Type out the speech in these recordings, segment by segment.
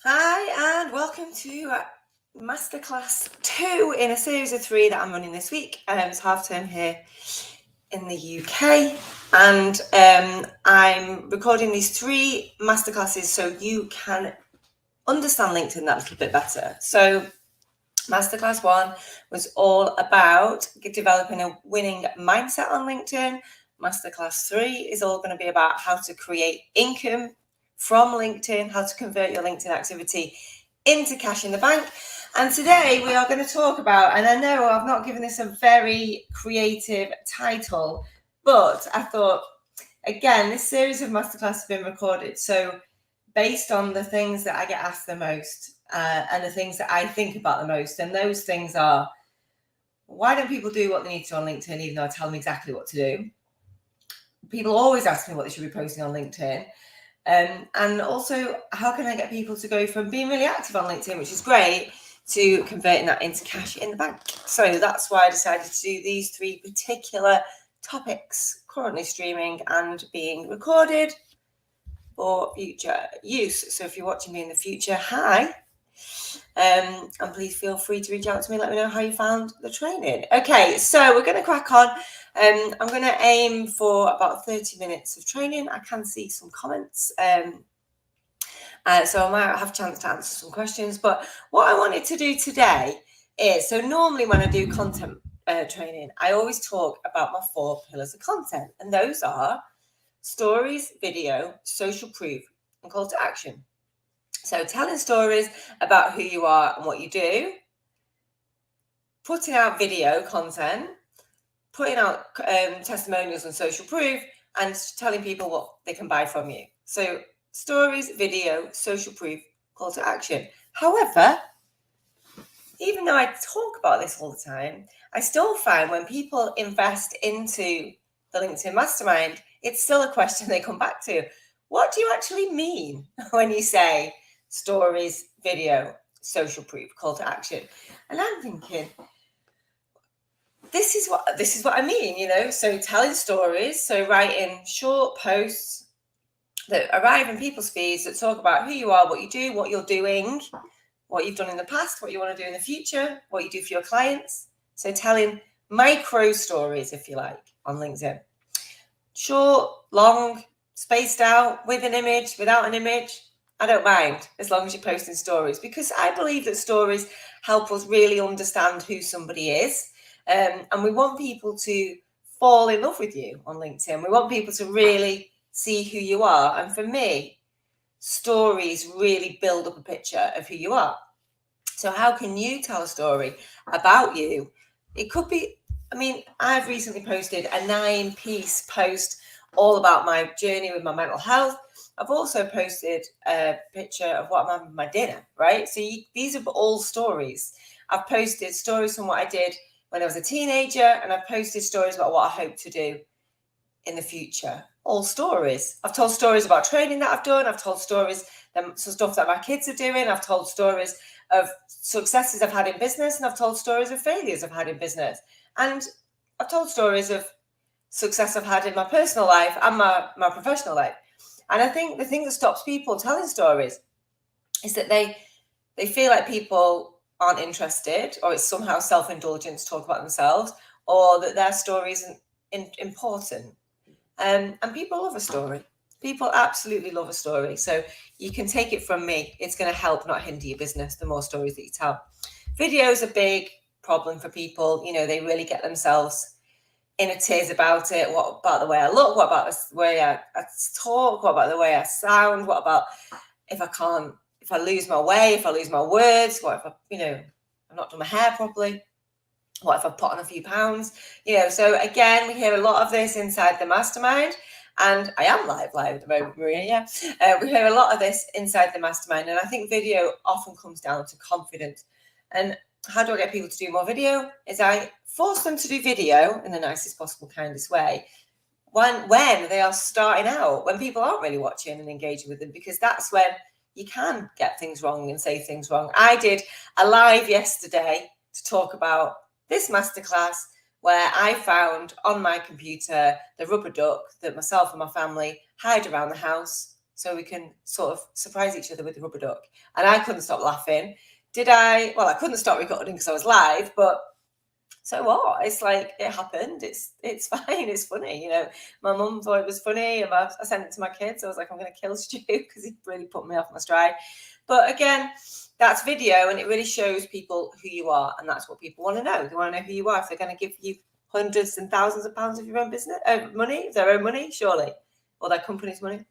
Hi, and welcome to Masterclass 2 in a series of 3 that I'm running this week. It's half term here in the UK, and I'm recording these 3 masterclasses so you can understand LinkedIn that little bit better. So, Masterclass 1 was all about developing a winning mindset on LinkedIn. Masterclass 3 is all going to be about how to create income from LinkedIn, how to convert your LinkedIn activity into cash in the bank. And today we are going to talk about, and I know I've not given this a very creative title, but I thought, again, this series of masterclass have been recorded. So based on the things that I get asked the most and the things that I think about the most, and those things are, why don't people do what they need to on LinkedIn, even though I tell them exactly what to do? People always ask me what they should be posting on LinkedIn. And also, how can I get people to go from being really active on LinkedIn, which is great, to converting that into cash in the bank? So that's why I decided to do these 3 particular topics, currently streaming and being recorded for future use. So if you're watching me in the future, hi. And please feel free to reach out to me, let me know how you found the training. Okay, so we're going to crack on. I'm going to aim for about 30 minutes of training. I can see some comments, so I might have a chance to answer some questions. But what I wanted to do today is, so normally when I do content training, I always talk about my 4 pillars of content, and those are stories, video, social proof, and call to action. So telling stories about who you are and what you do, putting out video content, putting out testimonials and social proof, and telling people what they can buy from you. So stories, video, social proof, call to action. However, even though I talk about this all the time, I still find when people invest into the LinkedIn Mastermind, it's still a question they come back to. What do you actually mean when you say stories, video, social proof, call to action? And I'm thinking, this is what I mean, so telling stories, so writing short posts that arrive in people's feeds that talk about who you are, what you do, what you're doing, what you've done in the past, what you want to do in the future, what you do for your clients. So telling micro stories, if you like, on LinkedIn. Short, long, spaced out, with an image, without an image, I don't mind, as long as you're posting stories, because I believe that stories help us really understand who somebody is. And we want people to fall in love with you on LinkedIn. We want people to really see who you are. And for me, stories really build up a picture of who you are. So how can you tell a story about you? It could be, I've recently posted a 9-piece post all about my journey with my mental health. I've also posted a picture of what I'm having for my dinner, right? So these are all stories. I've posted stories from what I did when I was a teenager, and I've posted stories about what I hope to do in the future. All stories. I've told stories about training that I've done. I've told stories, some stuff that my kids are doing. I've told stories of successes I've had in business, and I've told stories of failures I've had in business. And I've told stories of success I've had in my personal life and my professional life. And I think the thing that stops people telling stories is that they feel like people aren't interested, or it's somehow self-indulgent to talk about themselves, or that their story isn't important. And people love a story. People absolutely love a story. So you can take it from me. It's going to help, not hinder your business, the more stories that you tell. Video is a big problem for people. They really get themselves in a tears about it. What about the way I look? What about the way I talk? What about the way I sound? What about if I lose my way, if I lose my words? What if I've not done my hair properly? What if I put on a few pounds? So again, we hear a lot of this inside the mastermind, and I am live at the moment, Maria. We hear a lot of this inside the mastermind, and I think video often comes down to confidence. And how do I get people to do more video? Is I force them to do video in the nicest possible, kindest way when they are starting out, when people aren't really watching and engaging with them, because that's when you can get things wrong and say things wrong. I did a live yesterday to talk about this masterclass where I found on my computer the rubber duck that myself and my family hide around the house so we can sort of surprise each other with the rubber duck. And I couldn't stop laughing. Did I? Well, I couldn't stop recording because I was live, but so what? It's like, it happened. It's fine. It's funny. You know, my mum thought it was funny. And I sent it to my kids. I was like, I'm going to kill Stu because he really put me off my stride. But again, that's video, and it really shows people who you are. And that's what people want to know. They want to know who you are. If they're going to give you hundreds and thousands of pounds of your own business, money, their own money, surely, or their company's money.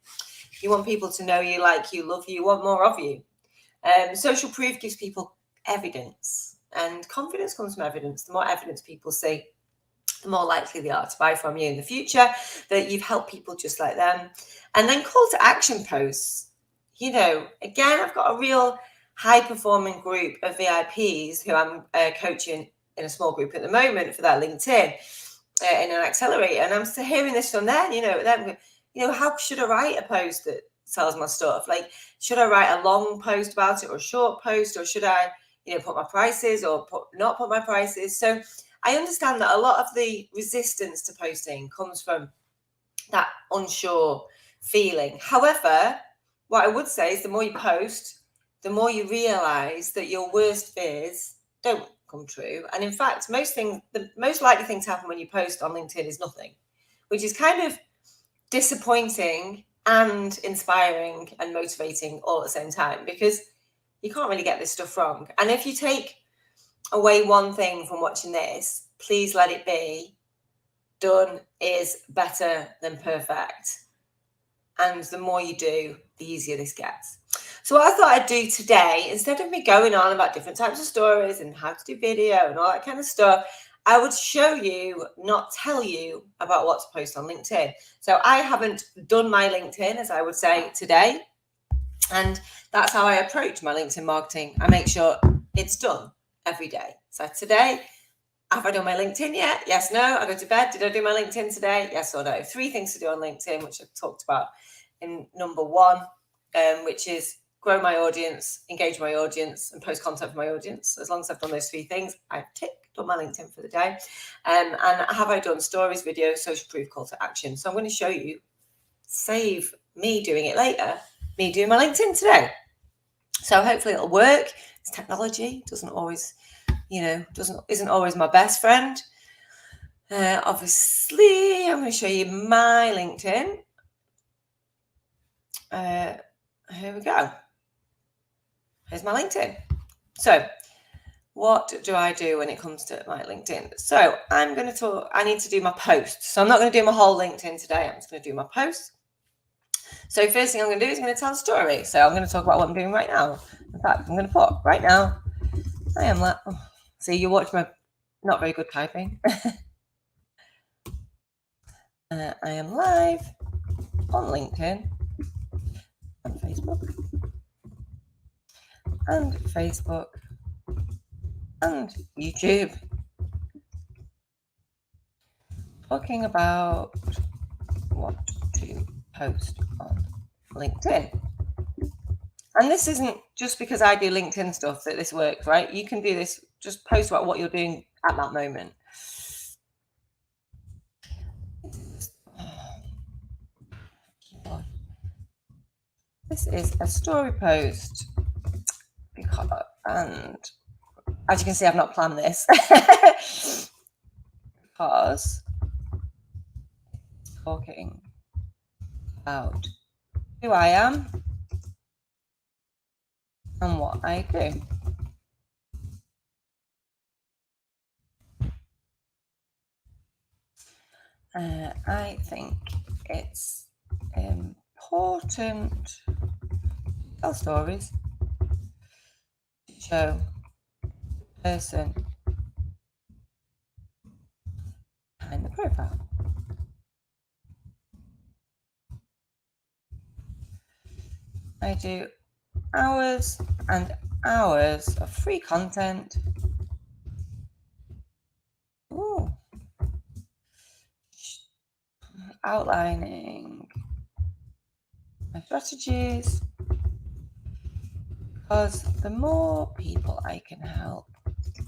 You want people to know you, like you, love you, want more of you. Social proof gives people evidence, and confidence comes from evidence. The more evidence people see, the more likely they are to buy from you in the future, that you've helped people just like them. And then call to action posts. You know, again, I've got a real high performing group of VIPs who I'm coaching in a small group at the moment for that LinkedIn in an accelerator. And I'm still hearing this from them, how should I write a post that sells my stuff? Like, should I write a long post about it, or a short post, or should I, put my prices, or not put my prices? So I understand that a lot of the resistance to posting comes from that unsure feeling. However, what I would say is the more you post, the more you realize that your worst fears don't come true. And in fact, the most likely thing to happen when you post on LinkedIn is nothing, which is kind of disappointing and inspiring and motivating all at the same time, because you can't really get this stuff wrong. And if you take away one thing from watching this, please let it be: done is better than perfect. And the more you do, the easier this gets. So what I thought I'd do today, instead of me going on about different types of stories and how to do video and all that kind of stuff, I would show you, not tell you, about what to post on LinkedIn. So I haven't done my LinkedIn, as I would say, today. And that's how I approach my LinkedIn marketing. I make sure it's done every day. So today, have I done my LinkedIn yet? Yes, no. I go to bed. Did I do my LinkedIn today? Yes or no? 3 things to do on LinkedIn, which I've talked about in number 1, which is grow my audience, engage my audience, and post content for my audience. As long as I've done those 3 things, I've done my LinkedIn for the day. And have I done stories, video, social proof, call to action? So I'm going to show you, save me doing it later, me doing my LinkedIn today. So hopefully it'll work. It's technology, doesn't always, isn't always my best friend. Obviously, I'm going to show you my LinkedIn. Here we go. Here's my LinkedIn. So what do I do when it comes to my LinkedIn? So I need to do my posts. So I'm not going to do my whole LinkedIn today. I'm just going to do my posts. So first thing I'm going to do is I'm going to tell a story. So I'm going to talk about what I'm doing right now. In fact, I'm going to put right now, I am like, see, you watch my not very good typing. I am live on LinkedIn and Facebook and YouTube, talking about what to post on LinkedIn. And this isn't just because I do LinkedIn stuff that this works, right? You can do this, just post about what you're doing at that moment. This is a story post, and as you can see, I've not planned this because talking about who I am and what I do. I think it's important to tell stories, to show the person behind the profile. I do hours and hours of free content. Outlining my strategies, because the more people I can help, the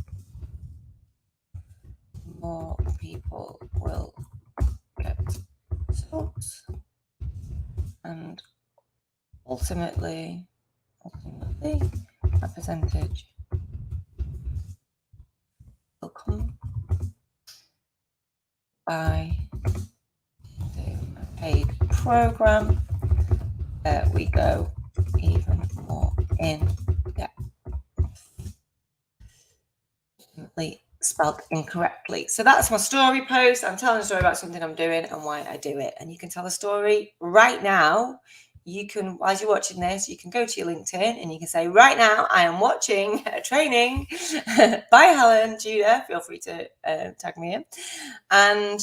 more people will get results and ultimately a percentage will come by doing a paid program. We go even more in depth. Spelled incorrectly. So that's my story post. I'm telling a story about something I'm doing and why I do it. And you can tell a story right now. You can, as you're watching this, you can go to your LinkedIn and you can say, right now, I am watching a training by Helen Judah. Feel free to tag me in. And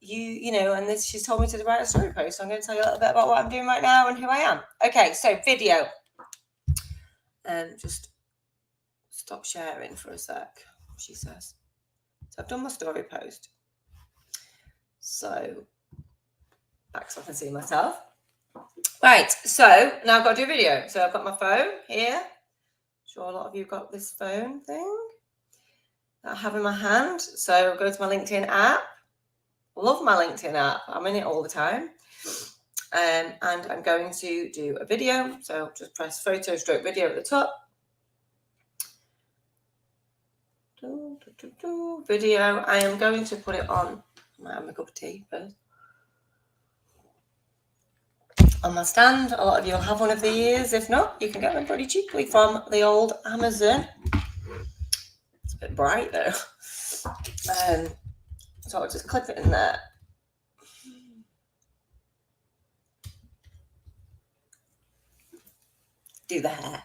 you know, and this, she's told me to write a story post. So I'm going to tell you a little bit about what I'm doing right now and who I am. Okay, so video. Just stop sharing for a sec, she says. So I've done my story post. So back so I can see myself. Right, so now I've got to do a video. So I've got my phone here. I'm sure a lot of you got this phone thing that I have in my hand. So I'll go to my LinkedIn app. Love my LinkedIn app. I'm in it all the time. And I'm going to do a video. So just press photo stroke video at the top. Video. I am going to put it on. I might have a cup of tea first. On my stand. A lot of you will have one of these. If not, you can get them pretty cheaply from the old Amazon. It's a bit bright though. So I'll just clip it in there. Do the hair.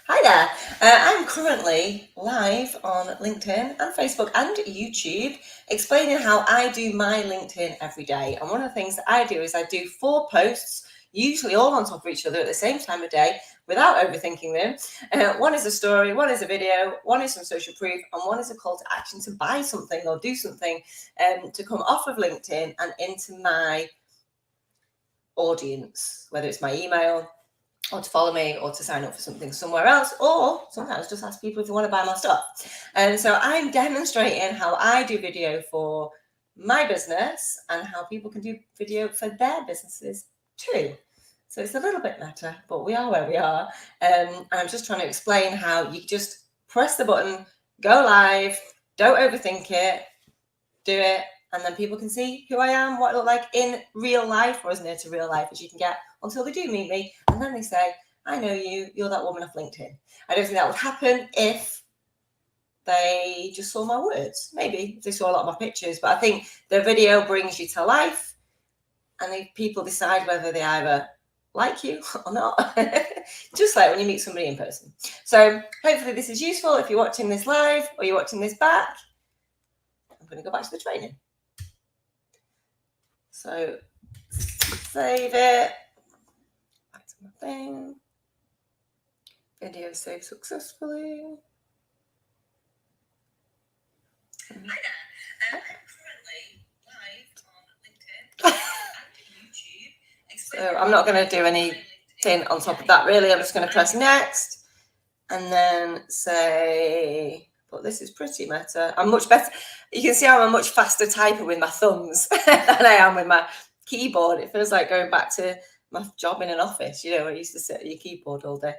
Hi there. I'm currently live on LinkedIn and Facebook and YouTube explaining how I do my LinkedIn every day. And one of the things that I do is I do 4 posts, usually all on top of each other at the same time of day without overthinking them. One is a story, one is a video, one is some social proof, and one is a call to action to buy something or do something to come off of LinkedIn and into my audience, whether it's my email, or to follow me, or to sign up for something somewhere else, or sometimes just ask people if you want to buy my stuff. And so I'm demonstrating how I do video for my business and how people can do video for their businesses too. So it's a little bit meta, but we are where we are. And I'm just trying to explain how you just press the button, go live, don't overthink it, do it, and then people can see who I am, what I look like in real life, or as near to real life as you can get until they do meet me. And then they say, I know you, you're that woman off LinkedIn. I don't think that would happen if they just saw my words. Maybe if they saw a lot of my pictures, but I think the video brings you to life, and if people decide whether they either like you or not, just like when you meet somebody in person. So hopefully this is useful. If you're watching this live or you're watching this back, I'm going to go back to the training. So save it. Back to my thing. Video saved successfully. Hi there. I'm currently live on LinkedIn and YouTube. So I'm not going to do anything on top of that really. I'm just going to press next and then say, but this is pretty meta. I'm much better. You can see I'm a much faster typer with my thumbs than I am with my keyboard. It feels like going back to my job in an office, you know, where I used to sit at your keyboard all day.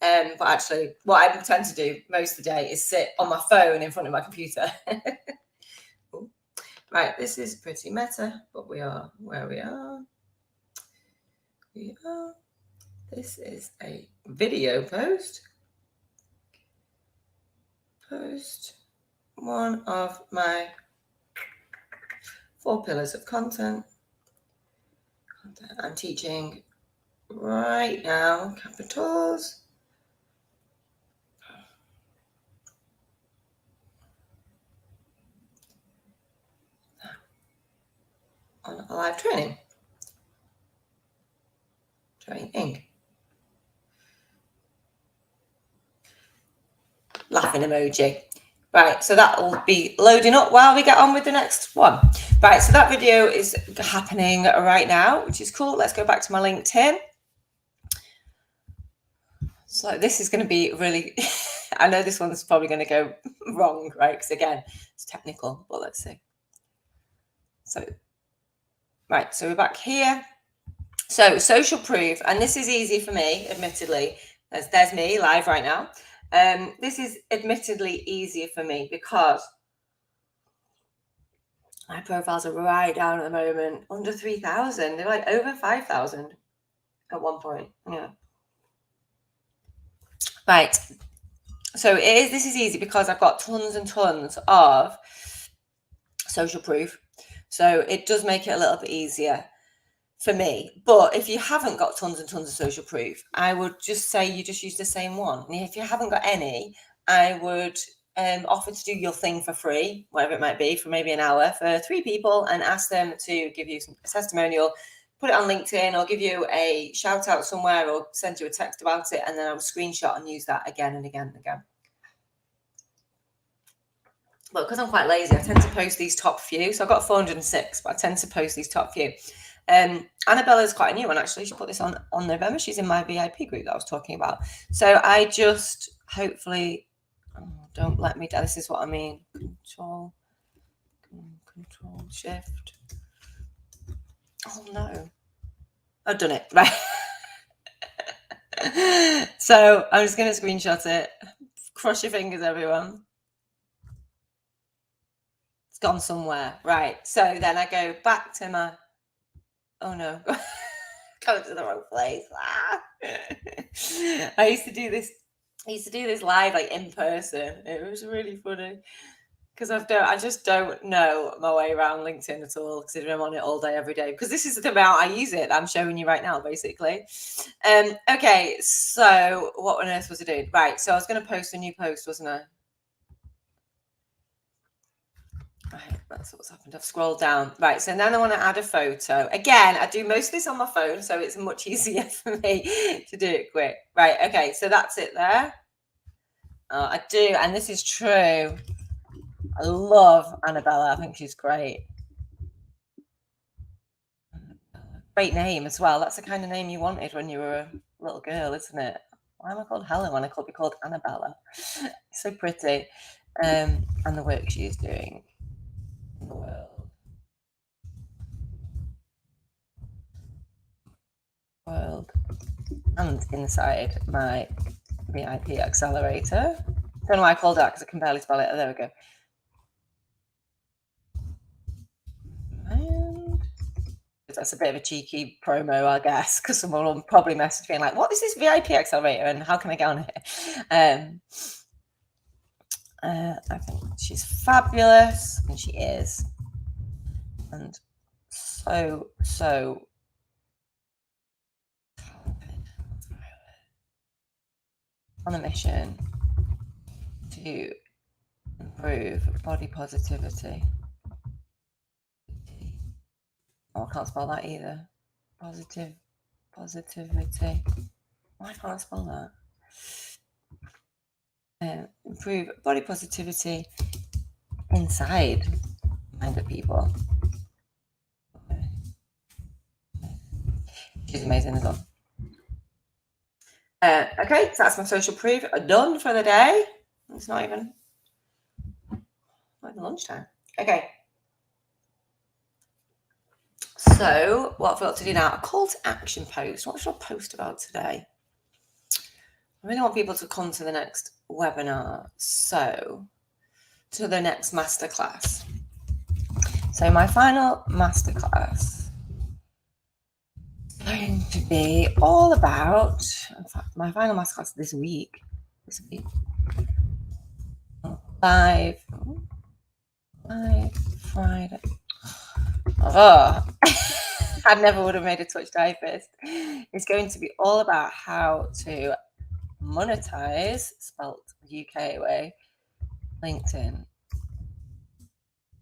But actually, what I tend to do most of the day is sit on my phone in front of my computer. Right, this is pretty meta, but we are where we are. We are. This is a video post. One of my 4 pillars of content. I'm teaching right now, capitals. On a live training. Training. Laughing emoji. Right, so that will be loading up while we get on with the next one. Right, so that video is happening right now, which is cool. Let's go back to my LinkedIn. So this is going to be really, I know this one's probably going to go wrong, right? Because again, it's technical, but let's see. So, right, so we're back here. So social proof, and this is easy for me, admittedly. There's me live right now. This is admittedly easier for me because my profiles are right down at the moment, under 3,000. They're like over 5,000 at one point. Yeah. Right. So this is easy because I've got tons and tons of social proof. So it does make it a little bit easier for me. But if you haven't got tons and tons of social proof, I would just say you just use the same one. And if you haven't got any, I would offer to do your thing for free, whatever it might be, for maybe an hour for 3 people, and ask them to give you a testimonial, put it on LinkedIn, or give you a shout out somewhere, or send you a text about it, and then I'll screenshot and use that again and again and again. But because I'm quite lazy, I tend to post these top few. So I've got 406, but I tend to post these top few. Annabella's quite a new one, actually. She put this on November. She's in my VIP group that I was talking about. So I just hopefully, don't let me down. This is what I mean. Control, shift. Oh no, I've done it. Right. So I'm just going to screenshot it. Cross your fingers, everyone. It's gone somewhere. Right. So then I go back to my, oh no. Go to the wrong place. I used to do this live, like, in person. It was really funny because I just don't know my way around LinkedIn at all, considering I'm on it all day every day, because this is the amount I use it. I'm showing you right now, basically. Okay, so what on earth was I doing? Right, so I was going to post a new post, wasn't I? Right, that's what's happened. I've scrolled down. Right, so then I want to add a photo. Again, I do most of this on my phone, so it's much easier for me to do it quick. Right, okay, so that's it there. I do, and this is true. I love Annabella. I think she's great. Great name as well. That's the kind of name you wanted when you were a little girl, isn't it? Why am I called Helen when I could be called Annabella? So pretty. And the work she is doing in the world and inside my VIP accelerator. Don't know why I called that, because I can barely spell it. Oh, there we go. And that's a bit of a cheeky promo, I guess, because someone will probably message me like, what is this VIP accelerator and how can I get on it? I think she's fabulous, and she is. And so on a mission to improve body positivity. Oh, I can't spell that either. Positivity. Why can't I spell that? Improve body positivity inside minded people. She's amazing as well. Okay, so that's my social proof done for the day. It's not even lunchtime. Okay. So what I've got to do now, a call to action post. What should I post about today? I really want people to come to the next webinar, so to the next masterclass. So my final masterclass is going to be all about, in fact, my final masterclass this week, live Friday. Oh, I never would have made a touch typist. It's going to be all about how to monetize, spelt UK way, LinkedIn.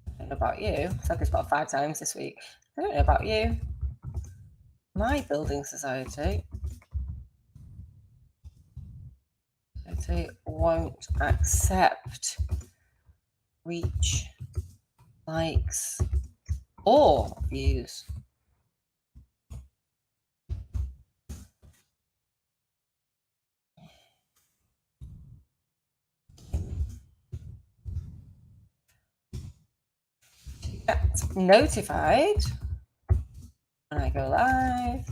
I don't know about you. I've said this about 5 times this week. I don't know about you. My building society won't accept reach, likes, or views. Get notified when I go live.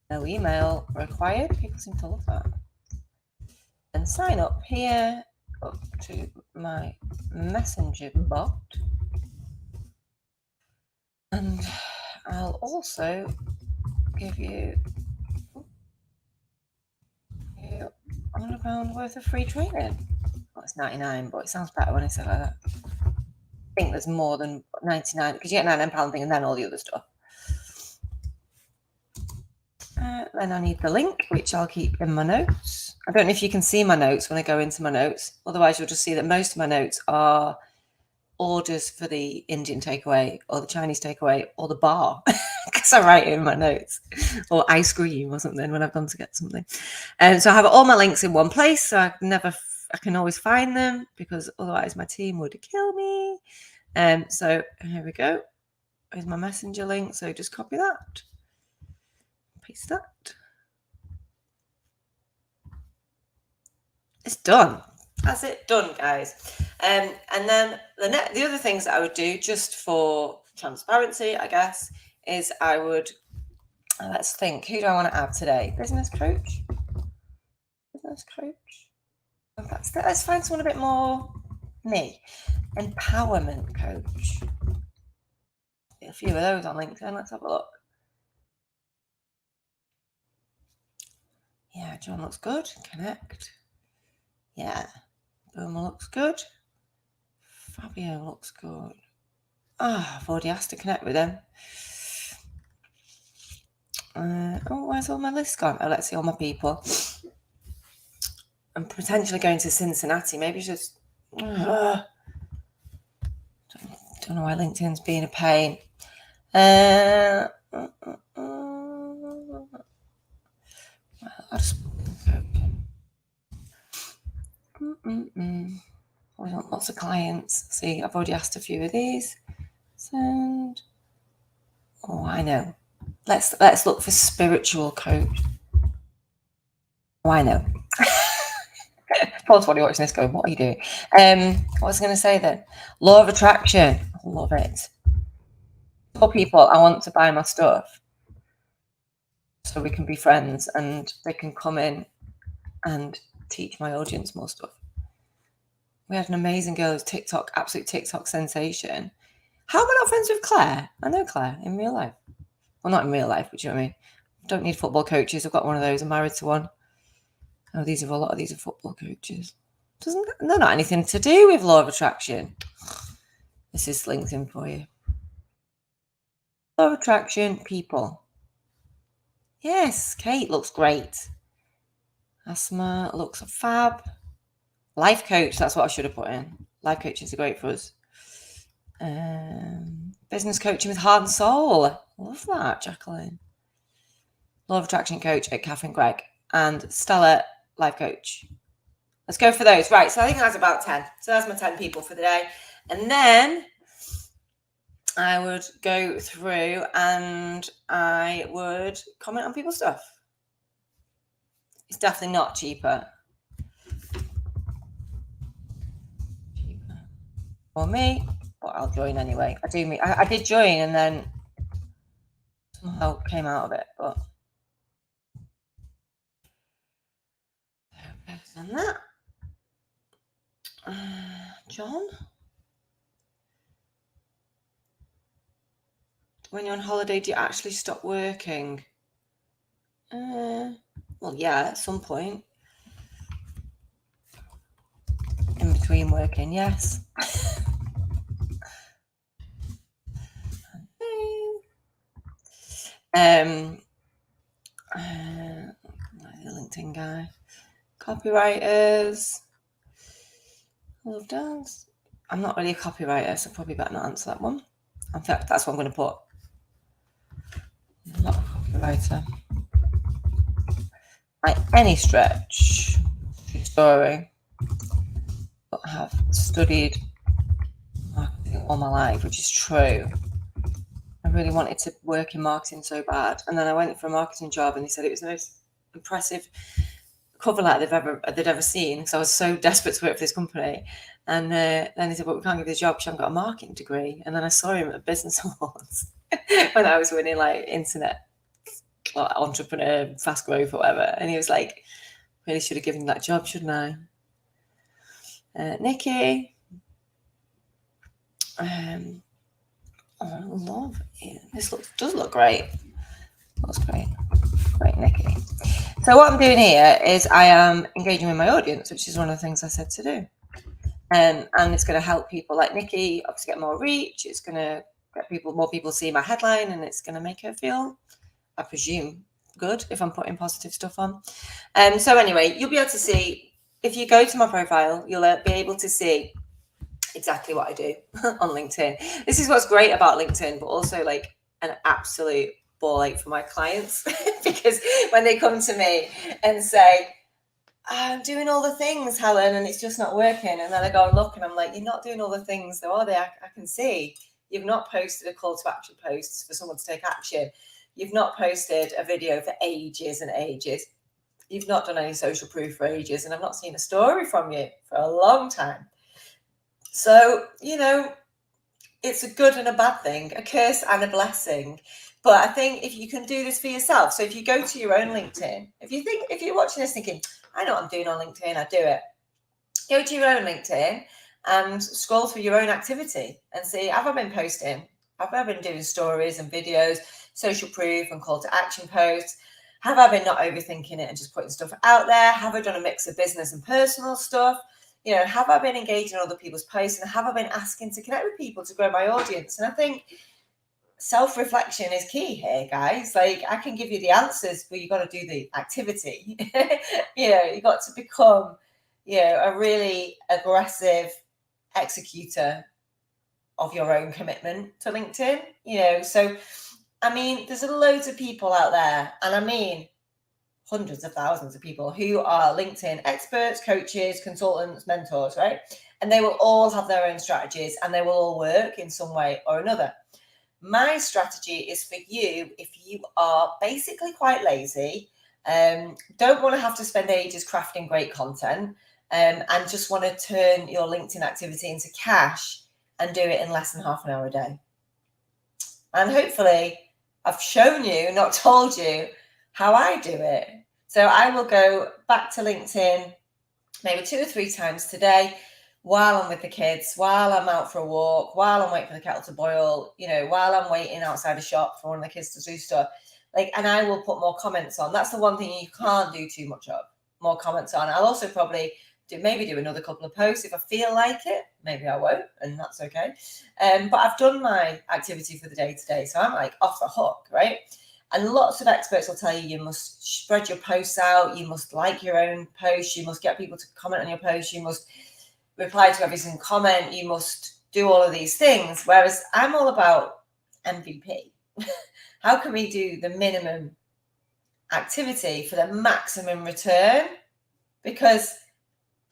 No email required. People seem to love that. And sign up here, up to my messenger bot. And I'll also give you £100 worth of free training. Well, it's 99, but it sounds better when I say like that. I think there's more than 99 because you get £99 thing and then all the other stuff. Then I need the link, which I'll keep in my notes. I don't know if you can see my notes when I go into my notes. Otherwise, you'll just see that most of my notes are orders for the Indian takeaway or the Chinese takeaway or the bar because I write it in my notes, or ice cream or something when I've gone to get something. And so I have all my links in one place, so I can always find them because otherwise my team would kill me. So here we go. Here's my messenger link. So just copy that, paste that. It's done. That's it, done, guys. And then the other things that I would do, just for transparency, I guess, is I would, let's think, who do I want to add today? Business coach? Business coach? Let's find someone a bit more me. Empowerment coach. A few of those on LinkedIn. Let's have a look. Yeah, John looks good. Connect. Yeah. Boomer looks good. Fabio looks good. I've already asked to connect with him. Where's all my list gone? Oh, let's see all my people. I'm potentially going to Cincinnati. Maybe just don't know why LinkedIn's being a pain. I want lots of clients. See, I've already asked a few of these. Send. Oh, I know. Let's look for spiritual coach. Oh, I know. Paul's probably watching this going, what are you doing? What was I going to say then? Law of attraction. I love it. For people, I want to buy my stuff so we can be friends and they can come in and teach my audience more stuff. We had an amazing girl who's TikTok, absolute TikTok sensation. How am I not friends with Claire? I know Claire in real life. Well, not in real life, but you know what I mean? I don't need football coaches. I've got one of those. I'm married to one. Oh, a lot of these are football coaches. They're not anything to do with law of attraction. This is LinkedIn for you. Law of attraction, people. Yes, Kate looks great. Asma looks fab. Life coach, that's what I should have put in. Life coaches are great for us. Business coaching with heart and soul. Love that, Jacqueline. Law of attraction coach at Catherine Gregg. And Stella, life coach. Let's go for those. Right, so I think that's about 10. So that's my 10 people for the day. And then I would go through and I would comment on people's stuff. It's definitely not cheaper. For me, but I'll join anyway. I did join and then somehow came out of it, but and that. John? When you're on holiday, do you actually stop working? Well, yeah, at some point. In between working, yes. The LinkedIn guy. Copywriters. Love dance. I'm not really a copywriter, so probably better not answer that one. In fact, that's what I'm going to put. I'm not a copywriter. By any stretch, story, but I have studied marketing all my life, which is true. I really wanted to work in marketing so bad, and then I went for a marketing job, and they said it was the most impressive cover letter they'd ever seen. So I was so desperate to work for this company, and then they said, "Well, we can't give you the job. She hasn't got a marketing degree." And then I saw him at business awards when I was winning like internet entrepreneur, fast growth or whatever. And he was like, really should have given you that job, shouldn't I? Nikki. I love it. This does look great. Looks great. Great, Nikki. So what I'm doing here is I am engaging with my audience, which is one of the things I said to do. And it's going to help people like Nikki obviously get more reach. It's going to get more people see my headline, and it's going to make her feel, I presume, good if I'm putting positive stuff on. So anyway, you'll be able to see, if you go to my profile, you'll be able to see exactly what I do on LinkedIn. This is what's great about LinkedIn, but also like an absolute ball ache for my clients because when they come to me and say, I'm doing all the things, Helen, and it's just not working. And then I go and look and I'm like, you're not doing all the things though, are they? I can see you've not posted a call to action post for someone to take action. You've not posted a video for ages and ages. You've not done any social proof for ages. And I've not seen a story from you for a long time. So, it's a good and a bad thing, a curse and a blessing. But I think if you can do this for yourself, so if you go to your own LinkedIn, if you're watching this thinking, I know what I'm doing on LinkedIn, I do it. Go to your own LinkedIn and scroll through your own activity and see, have I been posting? Have I been doing stories and videos, social proof and call to action posts? Have I been not overthinking it and just putting stuff out there? Have I done a mix of business and personal stuff? Have I been engaging in other people's posts, and have I been asking to connect with people to grow my audience? And I think self-reflection is key here, guys. Like, I can give you the answers, but you've got to do the activity. You've got to become, a really aggressive executor of your own commitment to LinkedIn. So, I mean, there's loads of people out there, and I mean, hundreds of thousands of people who are LinkedIn experts, coaches, consultants, mentors, right? And they will all have their own strategies and they will all work in some way or another. My strategy is for you if you are basically quite lazy, don't want to have to spend ages crafting great content, and just want to turn your LinkedIn activity into cash and do it in less than half an hour a day. And hopefully I've shown you, not told you, how I do it. So I will go back to LinkedIn maybe 2 or 3 times today while I'm with the kids, while I'm out for a walk, while I'm waiting for the kettle to boil, while I'm waiting outside a shop for one of the kids to do stuff. And I will put more comments on. That's the one thing you can't do too much of, more comments on. I'll also probably do another couple of posts if I feel like it. Maybe I won't, and that's okay. But I've done my activity for the day today, so I'm like off the hook, right? And lots of experts will tell you must spread your posts out, you must like your own posts, you must get people to comment on your posts, you must reply to every single comment, you must do all of these things. Whereas I'm all about MVP. How can we do the minimum activity for the maximum return? Because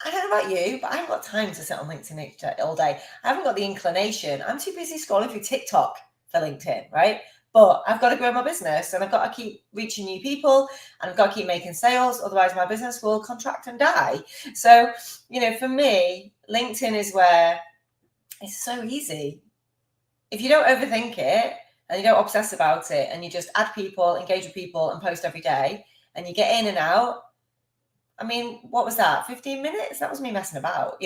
I don't know about you, but I haven't got time to sit on LinkedIn all day. I haven't got the inclination. I'm too busy scrolling through TikTok for LinkedIn, right? But I've got to grow my business and I've got to keep reaching new people and I've got to keep making sales. Otherwise, my business will contract and die. So, for me, LinkedIn is where it's so easy. If you don't overthink it and you don't obsess about it and you just add people, engage with people and post every day and you get in and out. I mean, what was that? 15 minutes? That was me messing about.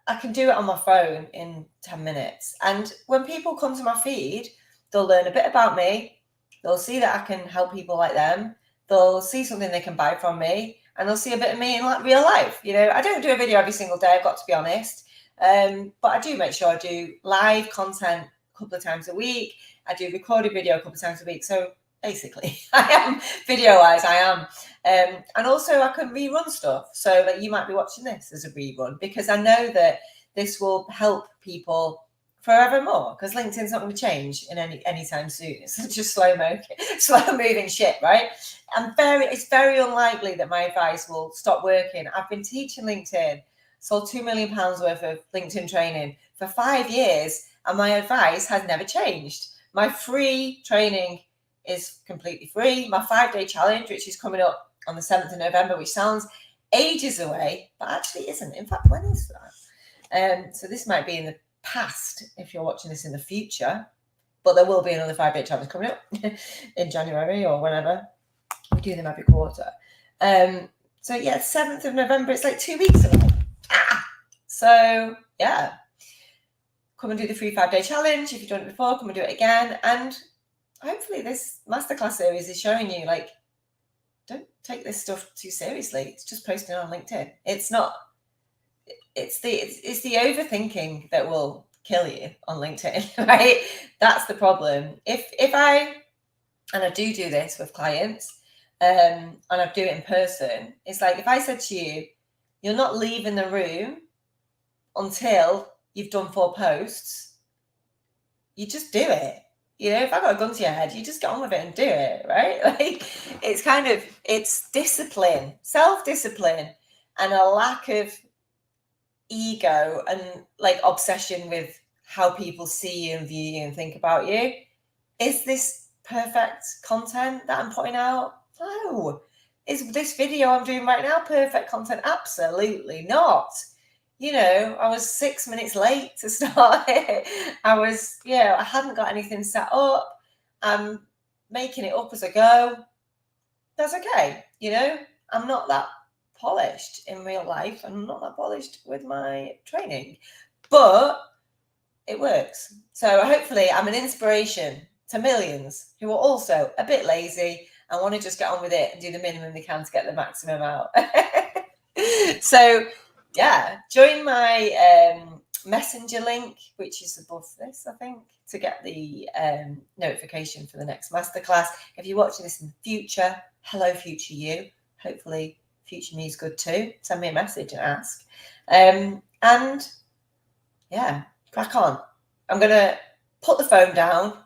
I can do it on my phone in 10 minutes. And when people come to my feed, they'll learn a bit about me. They'll see that I can help people like them. They'll see something they can buy from me, and they'll see a bit of me in real life. I don't do a video every single day, I've got to be honest. But I do make sure I do live content a couple of times a week. I do recorded video a couple of times a week. So basically, I am video-wise, I am. And also I can rerun stuff. So that you might be watching this as a rerun, because I know that this will help people forevermore, because LinkedIn's not going to change in anytime soon. It's just slow moving shit, right? It's very unlikely that my advice will stop working. I've been teaching LinkedIn, sold £2 million worth of LinkedIn training for 5 years, and my advice has never changed. My free training is completely free. My 5-day challenge, which is coming up on the 7th of November, which sounds ages away, but actually isn't. In fact, when is that? So this might be in the past if you're watching this in the future. But there will be another 5-day challenge coming up in January or whenever. We do them every quarter. So yeah, 7th of November, it's like 2 weeks away. So yeah, come and do the free 5-day challenge. If you've done it before, come and do it again. And hopefully this masterclass series is showing you, like, don't take this stuff too seriously. It's just posting on LinkedIn. It's not, it's the overthinking that will kill you on LinkedIn, right? That's the problem. If I, and I do this with clients, and I do it in person, it's like if I said to you, you're not leaving the room until you've done 4 posts, you just do it. You know, if I got a gun to your head, you just get on with it and do it, right? Like, it's kind of, it's discipline, self-discipline, and a lack of ego and like obsession with how people see you and view you and think about you. Is this perfect content that I'm putting out? No. Is this video I'm doing right now perfect content? Absolutely not. You know, I was 6 minutes late to start it. I hadn't got anything set up. I'm making it up as I go. That's okay. You know, I'm not that polished in real life. I'm not that polished with my training, but it works. So hopefully I'm an inspiration to millions who are also a bit lazy and want to just get on with it and do the minimum they can to get the maximum out. So yeah, join my messenger link, which is above this, I think, to get the notification for the next masterclass. If you're watching this in the future, hello future you. Hopefully future me is good too. Send me a message and ask. And yeah, crack on. I'm going to put the phone down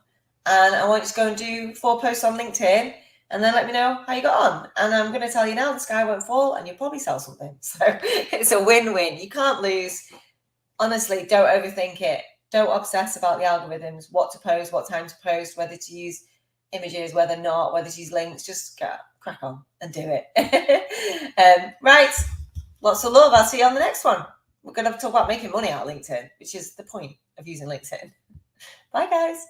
and I want you to go and do 4 posts on LinkedIn and then let me know how you got on. And I'm going to tell you now, the sky won't fall and you'll probably sell something. So it's a win-win. You can't lose. Honestly, don't overthink it. Don't obsess about the algorithms, what to post, what time to post, whether to use images, whether not, whether to use links. Just crack on and do it. Right. Lots of love. I'll see you on the next one. We're going to talk about making money out of LinkedIn, which is the point of using LinkedIn. Bye, guys.